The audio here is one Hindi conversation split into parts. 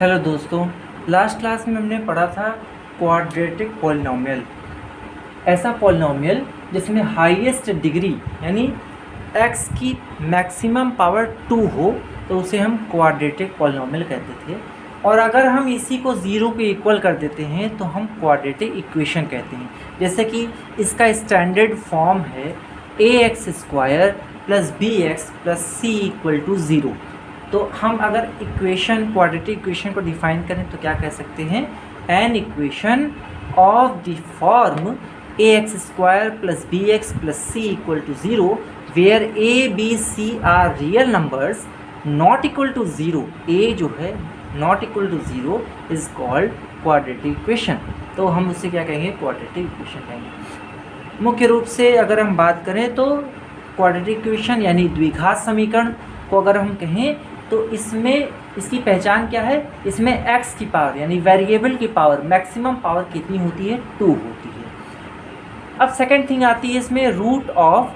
हेलो दोस्तों, लास्ट क्लास में हमने पढ़ा था क्वाड्रेटिक पॉलिनोमियल। ऐसा पॉलिनोमियल जिसमें हाईएस्ट डिग्री यानी x की मैक्सिमम पावर 2 हो तो उसे हम क्वाड्रेटिक पॉलिनोमियल कहते थे। और अगर हम इसी को ज़ीरो के इक्वल कर देते हैं तो हम क्वाड्रेटिक इक्वेशन कहते हैं। जैसे कि इसका स्टैंडर्ड फॉर्म है ax² + bx + c = 0। तो हम अगर इक्वेशन क्वाड्रेटिक इक्वेशन को डिफाइन करें तो क्या कह सकते हैं, an equation of the form ax² + bx + c = 0 where a b c are real numbers not equal to 0, a जो है not equal to 0 is called quadratic equation. तो हम उसे क्या कहेंगे, क्वाड्रेटिक इक्वेशन कहेंगे। मुख्य रूप से अगर हम बात करें तो क्वाड्रेटिक इक्वेशन यानी द्विघात समीकरण को अगर हम कहें तो इसमें इसकी पहचान क्या है, इसमें x की पावर यानी वेरिएबल की पावर मैक्सिमम पावर कितनी होती है, 2 होती है। अब सेकंड थिंग आती है इसमें रूट ऑफ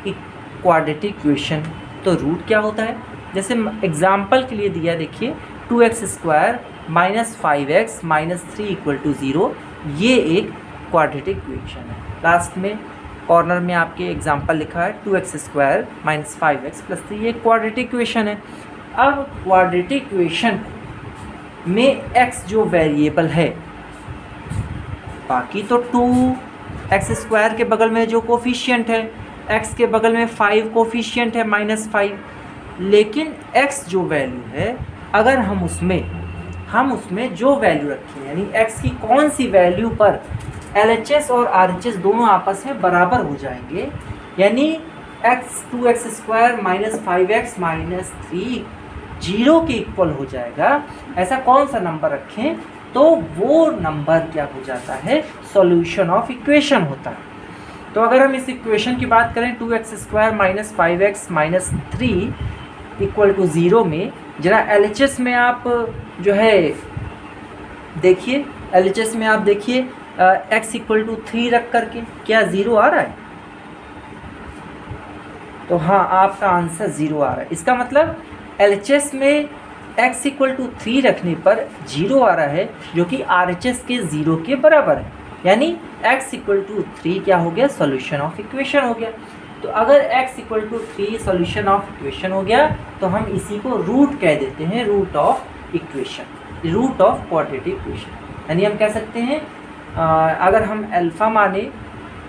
क्वाड्रेटिक इक्वेशन। तो रूट क्या होता है, जैसे एग्जांपल के लिए दिया, देखिए 2x² - 5x - 3 = 0, ये एक क्वाड्रेटिक इक्वेशन है। लास्ट में कॉर्नर में आपके एग्जांपल लिखा है 2x² - 5x + 3, ये क्वाड्रेटिक इक्वेशन है। अब क्वाड्रेटिक इक्वेशन में x जो वेरिएबल है, बाकी तो 2x² के बगल में जो कोफिशिएंट है, x के बगल में 5 कोफिशिएंट है -5, लेकिन x जो वैल्यू है अगर हम उसमें जो वैल्यू रखें यानी x की कौन सी वैल्यू पर LHS और RHS दोनों आपस में बराबर हो जाएंगे, यानी 2x² - 5x - 3 0 के इक्वल हो जाएगा, ऐसा कौन सा नंबर रखें तो वो नंबर क्या हो जाता है, सॉल्यूशन ऑफ इक्वेशन होता है। तो अगर हम इस इक्वेशन की बात करें 2x² - 5x - 3 = 0 में, जरा LHS में आप जो है देखिए, LHS में आप देखिए x = 3 रख करके क्या 0 आ रहा है, तो हाँ आपका आंसर 0 आ रहा है। इसका मतलब LHS में x = 3 रखने पर 0 आ रहा है, जो कि RHS के 0 के बराबर है, यानी x = 3 क्या हो गया, सॉल्यूशन ऑफ इक्वेशन हो गया। तो अगर x = 3 सॉल्यूशन ऑफ इक्वेशन हो गया तो हम इसी को रूट कह देते हैं, root of equation, root of quadratic equation. यानी हम कह सकते हैं अगर हम अल्फ़ा माने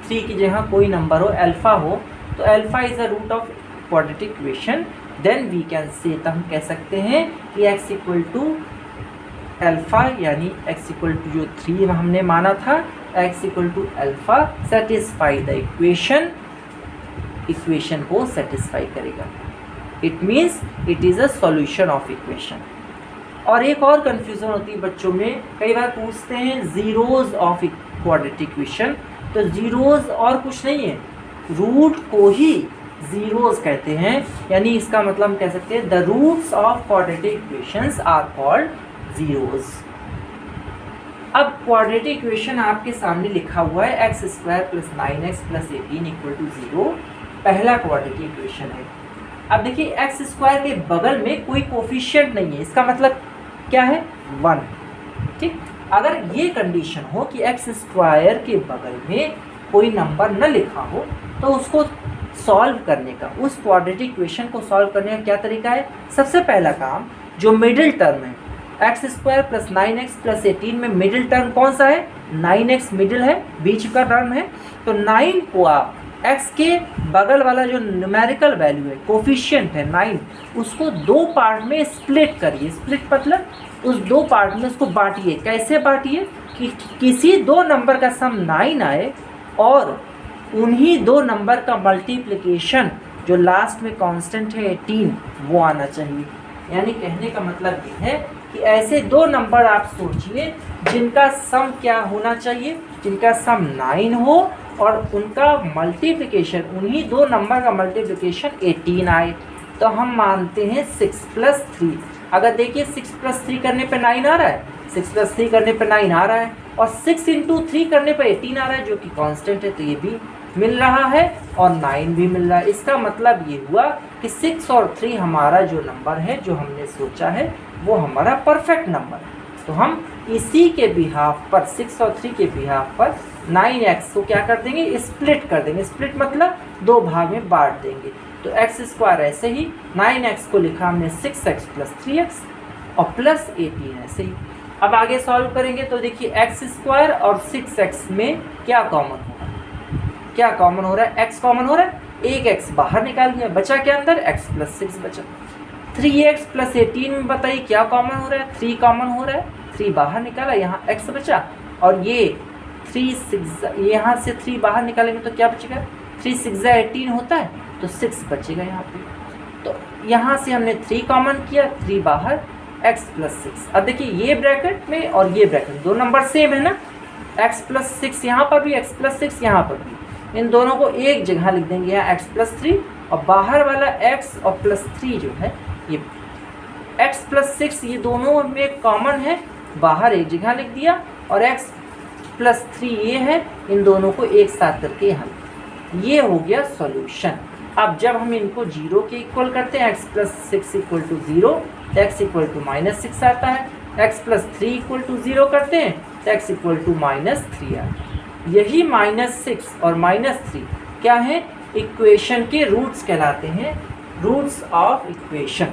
3 की जगह कोई नंबर हो, अल्फ़ा हो, तो alpha is a root of quadratic equation, then we can say, तो हम कह सकते हैं कि x = अल्फ़ा यानी x = जो 3 हमने माना था, x = alpha satisfy the equation को सेटिस्फाई करेगा। It means it is a solution of equation. और एक और कन्फ्यूज़न होती है बच्चों में, कई बार पूछते हैं ज़ीरोज़ ऑफ क्वाड्रेटिक इक्वेशन, तो ज़ीरोज़ और कुछ नहीं है, रूट को ही ज़ीरोज़ कहते हैं, यानी इसका मतलब हम कह सकते हैं the roots of quadratic equations are called zeros. अब क्वाड्रेटिक इक्वेशन आपके सामने लिखा हुआ है x² + 9x + 18 = 0, पहला क्वाड्रेटिक इक्वेशन है। अब देखिए x² के बगल में कोई कोफिशिएंट नहीं है, इसका मतलब क्या है, 1। ठीक, अगर ये कंडीशन हो कि x² के बगल में कोई नंबर न लिखा हो तो उसको सॉल्व करने का, उस क्वाड्रेटिक इक्वेशन को सॉल्व करने का क्या तरीका है, सबसे पहला काम जो मिडिल टर्म है x² + 9x + 18 में मिडिल टर्म कौन सा है, 9x मिडिल है, बीच का टर्म है, तो 9 को आप x के बगल वाला जो न्यूमेरिकल वैल्यू है, कोफिशिएंट है 9, उसको 2 पार्ट में स्प्लिट करिए। स्प्लिट मतलब उस 2 पार्ट में उसको बांटिए। कैसे बांटिए कि किसी 2 नंबर का सम 9 आए और उन्हीं 2 नंबर का मल्टीप्लिकेशन जो लास्ट में कांस्टेंट है 18 वो आना चाहिए। यानी कहने का मतलब ये है कि ऐसे 2 नंबर आप सोचिए जिनका सम क्या होना चाहिए, जिनका सम 9 हो और उनका मल्टीप्लिकेशन, उन्हीं 2 नंबर का मल्टीप्लिकेशन 18 आए, तो हम मानते हैं 6 + 3। अगर देखिए 6 + 3 करने पे 9 आ रहा है, 6 + 3 करने पे 9 आ रहा है, और 6 × 3 करने पे 18 आ रहा है जो कि कांस्टेंट है, तो ये भी मिल रहा है और 9 भी मिल रहा है। इसका मतलब ये हुआ कि 6 और 3 हमारा जो नंबर है, जो हमने सोचा है, वो हमारा परफेक्ट नंबर है। तो हम इसी के बिहाफ पर, 6 और 3 के बिहाफ पर 9x को क्या कर देंगे, स्प्लिट कर देंगे। स्प्लिट मतलब 2 भाग में बांट देंगे। तो एक्स स्क्वायर ऐसे ही 9x को लिखा हमने 6x प्लस 3x और प्लस 18 ऐसे ही। अब आगे सॉल्व करेंगे तो देखिए एक्स स्क्वायर और 6x में क्या कॉमन हो रहा है, क्या कॉमन हो रहा है, x कॉमन हो रहा है, एक x बाहर निकाल दिया, बचा क्या अंदर, x प्लस 6 बचा। 3x प्लस 18 में बताइए क्या कॉमन हो रहा है, 3 कॉमन हो रहा है, 3 बाहर निकाला, यहाँ x बचा और ये 3 6 यहाँ से 3 बाहर निकालेंगे तो क्या बचेगा, 3 6 18 होता है तो 6 बचेगा यहाँ पे। तो यहाँ से हमने 3 कॉमन किया, 3 बाहर, x प्लस 6। अब देखिए ये ब्रैकेट में और ये ब्रैकेट, दो नंबर सेम है ना, x प्लस 6 यहाँ पर भी, x प्लस 6 यहाँ पर भी, इन दोनों को एक जगह लिख देंगे, यहाँ x प्लस 3 और बाहर वाला x और प्लस 3 जो है ये x प्लस 6, ये दोनों में कॉमन है, बाहर एक जगह लिख दिया और x प्लस 3 ये है, इन दोनों को एक साथ करके यहाँ, ये हो गया सॉल्यूशन। अब जब हम इनको 0 के इक्वल करते हैं, x प्लस 6 इक्वल टू 0, तो x इक्वल टू माइनस 6 आता है, x प्लस 3 इक्वल टू 0 करते हैं तो x इक्वल टू माइनस 3 आता है। यही माइनस 6 और माइनस 3 क्या है, इक्वेशन के रूट्स कहलाते हैं, रूट्स ऑफ इक्वेशन।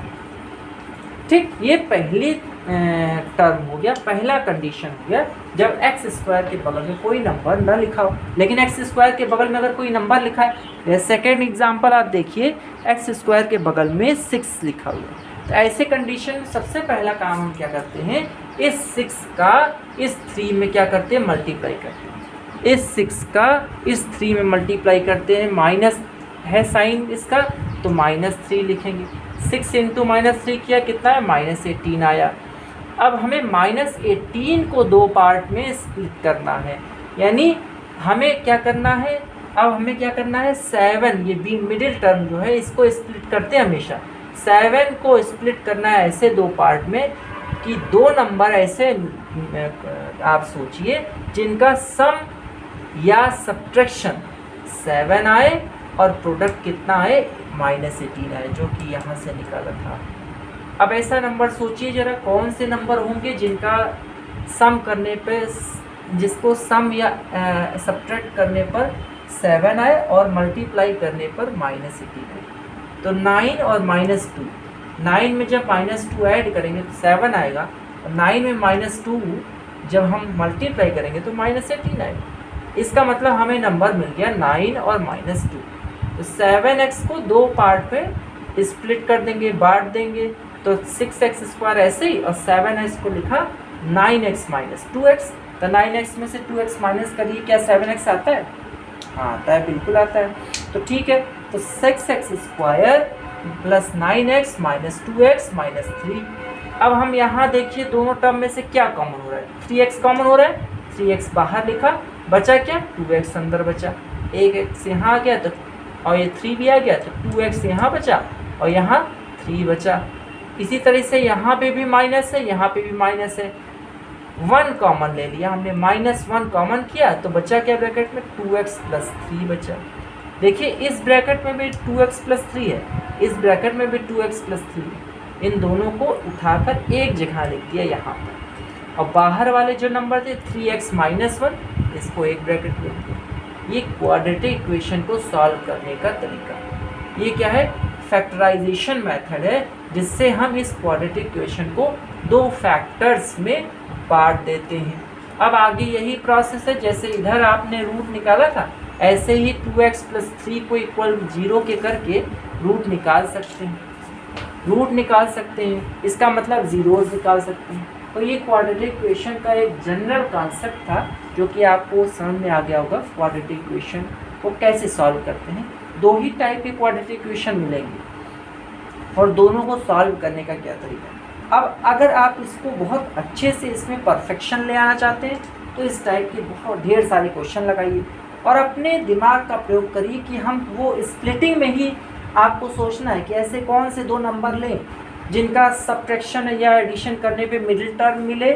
ठीक, ये पहली टर्म हो गया, पहला कंडीशन हो गया जब एक्स स्क्वायर के बगल में कोई नंबर न लिखा हो। लेकिन एक्स स्क्वायर के बगल में अगर कोई नंबर लिखा है, सेकेंड एग्जांपल आप देखिए, एक्स स्क्वायर के बगल में 6 लिखा हुआ है, तो ऐसे कंडीशन में सबसे पहला काम हम क्या करते हैं, इस 6 का इस 3 में क्या करते हैं, मल्टीप्लाई करते हैं। इस 6 का इस 3 में मल्टीप्लाई करते हैं, माइनस है साइन इसका तो माइनस 3 लिखेंगे। 6 इंटू माइनस 3 किया, कितना है, माइनस 18 आया। अब हमें माइनस 18 को 2 पार्ट में स्प्लिट करना है, यानी हमें क्या करना है, अब हमें क्या करना है, 7, ये बी मिडिल टर्म जो है इसको स्प्लिट करते हैं हमेशा। 7 को स्प्लिट करना है ऐसे 2 पार्ट में कि 2 नंबर ऐसे आप सोचिए जिनका सम या सब्ट्रैक्शन 7 आए और प्रोडक्ट कितना आए, माइनस 18 आए, जो कि यहाँ से निकाला था। अब ऐसा नंबर सोचिए जरा, कौन से नंबर होंगे जिनका सम करने पे, जिसको सम या सब्ट्रैक्ट करने पर 7 आए और मल्टीप्लाई करने पर माइनस 18 आए। तो 9 और माइनस 2, 9 में जब माइनस 2 ऐड करेंगे तो 7 आएगा, और 9 में माइनस 2 जब हम मल्टीप्लाई करेंगे तो माइनस 18 आएगा। इसका मतलब हमें नंबर मिल गया 9 और माइनस 2। तो 7x को 2 पार्ट में स्प्लिट कर देंगे, बांट देंगे, तो 6x स्क्वायर ऐसे ही, और 7x को लिखा 9x माइनस 2x। तो 9x में से 2x माइनस करिए, क्या 7x आता है, हाँ आता है, बिल्कुल आता है। तो ठीक है, तो 6x square plus 9x minus 2x minus 3। अब हम यहाँ देखिए दोनों टर्म में से क्या कॉमन हो रहा है, 3x कॉमन हो रहा है, 3x बाहर लिखा, बचा क्या, 2x अंदर बचा, एक x यहाँ आ गया तो, और ये 3 भी आ गया तो 2x यहाँ बचा और यहाँ 3 बचा। इसी तरह से यहाँ पे भी माइनस है, यहाँ पे भी माइनस है, 1 कॉमन ले लिया हमने, माइनस 1 कॉमन किया तो बचा क्या ब्रैकेट में, 2x प्लस 3 बचा। देखिए इस ब्रैकेट में भी 2x प्लस 3 है, इस ब्रैकेट में भी 2x प्लस 3 है, इन दोनों को उठाकर एक जगह लिख दिया यहाँ पर, और बाहर वाले जो नंबर थे 3x माइनस 1, इसको एक ब्रैकेट में दिया। ये क्वाड्रेटिक इक्वेशन को सॉल्व करने का तरीका, ये क्या है, फैक्टराइजेशन मेथड है, जिससे हम इस क्वाड्रेटिक इक्वेशन को 2 फैक्टर्स में बांट देते हैं। अब आगे यही प्रोसेस है, जैसे इधर आपने रूट निकाला था, ऐसे ही 2x प्लस 3 को इक्वल 0 के करके रूट निकाल सकते हैं, रूट निकाल सकते हैं, इसका मतलब जीरोज निकाल सकते हैं। तो ये क्वाड्रेटिक इक्वेशन का एक जनरल कॉन्सेप्ट था, जो कि आपको समझ में आ गया होगा क्वाड्रेटिक इक्वेशन को कैसे सॉल्व करते हैं। 2 ही टाइप के क्वाड्रेटिक इक्वेशन मिलेंगे और दोनों को सॉल्व करने का क्या तरीका है। अब अगर आप इसको बहुत अच्छे से इसमें परफेक्शन ले आना चाहते हैं तो इस टाइप के बहुत ढेर सारे क्वेश्चन लगाइए और अपने दिमाग का प्रयोग करिए कि हम वो स्प्लिटिंग में ही आपको सोचना है कि ऐसे कौन से 2 नंबर लें जिनका सब्ट्रैक्शन या एडिशन करने पे मिडिल टर्म मिले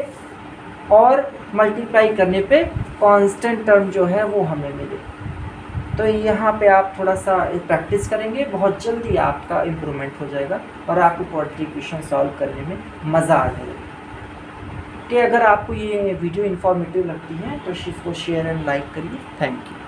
और मल्टीप्लाई करने पे कांस्टेंट टर्म जो है वो हमें मिले। तो यहाँ पे आप थोड़ा सा प्रैक्टिस करेंगे, बहुत जल्दी आपका इम्प्रूवमेंट हो जाएगा और आपको क्वाड्रेटिक इक्वेशन सॉल्व करने में मज़ा आ जाएगा। कि अगर आपको ये वीडियो इन्फॉर्मेटिव लगती है तो इसको शेयर एंड लाइक करिए। Thank you.